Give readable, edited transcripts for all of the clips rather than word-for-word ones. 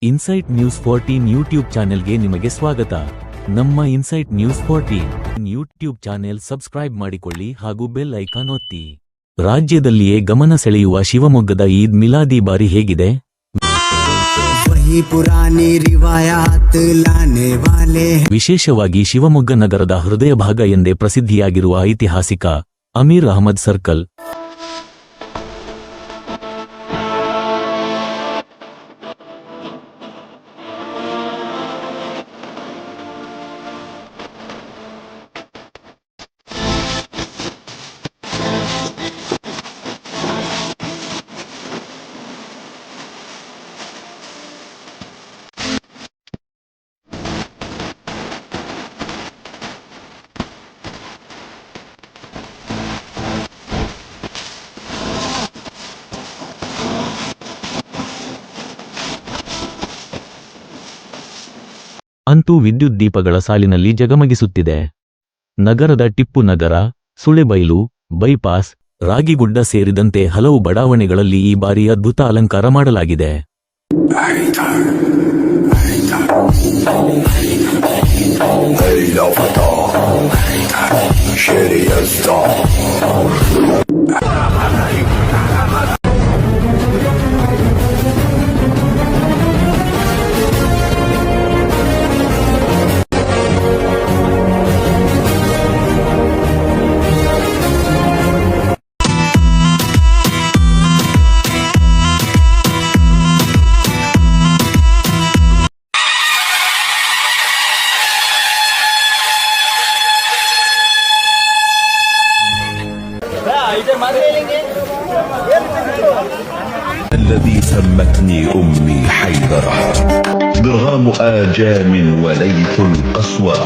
Insight news 14 YouTube ಚಾನೆಲ್ಗೆ ನಿಮಗೆ ಸ್ವಾಗತ. ನಮ್ಮ insight news 14 YouTube channel subscribe ಮಾಡಿಕೊಳ್ಳಿ ಹಾಗೂ ಬೆಲ್ ಐಕಾನ್ ಒತ್ತಿ. ರಾಜ್ಯದಲ್ಲಿಯೇ ಗಮನ ಸೆಳೆಯುವ ಶಿವಮೊಗ್ಗದ ಈದ್ ಮಿಲಾದಿ ಬಾರಿ ಹೇಗಿದೆ? ವಿಶೇಷವಾಗಿ ಶಿವಮೊಗ್ಗ ನಗರದ ಹೃದಯ ಭಾಗ ಎಂದೇ ಪ್ರಸಿದ್ಧಿಯಾಗಿರುವ ಐತಿಹಾಸಿಕ ಅಮೀರ್ ಅಹಮದ್ ಸರ್ಕಲ್ ಅಂತೂ ವಿದ್ಯುತ್ ದೀಪಗಳ ಸಾಲಿನಲ್ಲಿ ಜಗಮಗಿಸುತ್ತಿದೆ. ನಗರದ ಟಿಪ್ಪು ನಗರ, ಸುಳೆಬೈಲು, ಬೈಪಾಸ್, ರಾಗಿಗುಡ್ಡ ಸೇರಿದಂತೆ ಹಲವು ಬಡಾವಣೆಗಳಲ್ಲಿ ಈ ಬಾರಿ ಅದ್ಭುತ ಅಲಂಕಾರ ಮಾಡಲಾಗಿದೆ. الذي سمتني أمي حيدرة ضرام آجام وليث القسوة.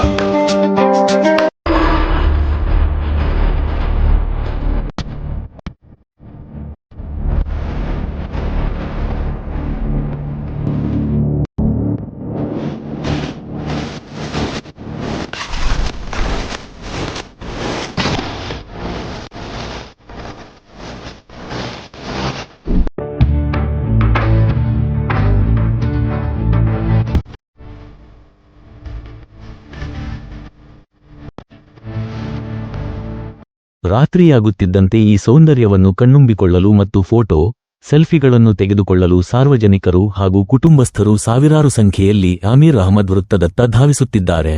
ರಾತ್ರಿಯಾಗುತ್ತಿದ್ದಂತೆ ಈ ಸೌಂದರ್ಯವನ್ನು ಕಣ್ಣುಂಬಿಕೊಳ್ಳಲು ಮತ್ತು ಫೋಟೋ, ಸೆಲ್ಫಿಗಳನ್ನು ತೆಗೆದುಕೊಳ್ಳಲು ಸಾರ್ವಜನಿಕರು ಹಾಗೂ ಕುಟುಂಬಸ್ಥರು ಸಾವಿರಾರು ಸಂಖ್ಯೆಯಲ್ಲಿ ಅಮೀರ್ ಅಹಮದ್ ವೃತ್ತದತ್ತ ಧಾವಿಸುತ್ತಿದ್ದಾರೆ.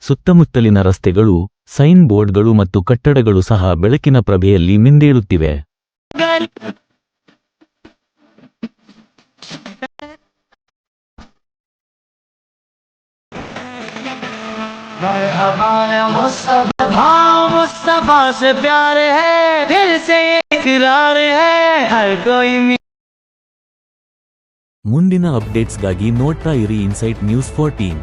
ಸುತ್ತಮುತ್ತಲಿನ ರಸ್ತೆಗಳು, ಸೈನ್ ಬೋರ್ಡ್ಗಳು ಮತ್ತು ಕಟ್ಟಡಗಳು ಸಹ ಬೆಳಕಿನ ಪ್ರಭೆಯಲ್ಲಿ ಮಿಂದೇಳುತ್ತಿವೆ. ಮುಂದಿನ ಅಪ್ಡೇಟ್ಸ್ಗಾಗಿ ನೋಡ್ತಾ ಇರಿ ಇನ್ಸೈಟ್ ನ್ಯೂಸ್ 14.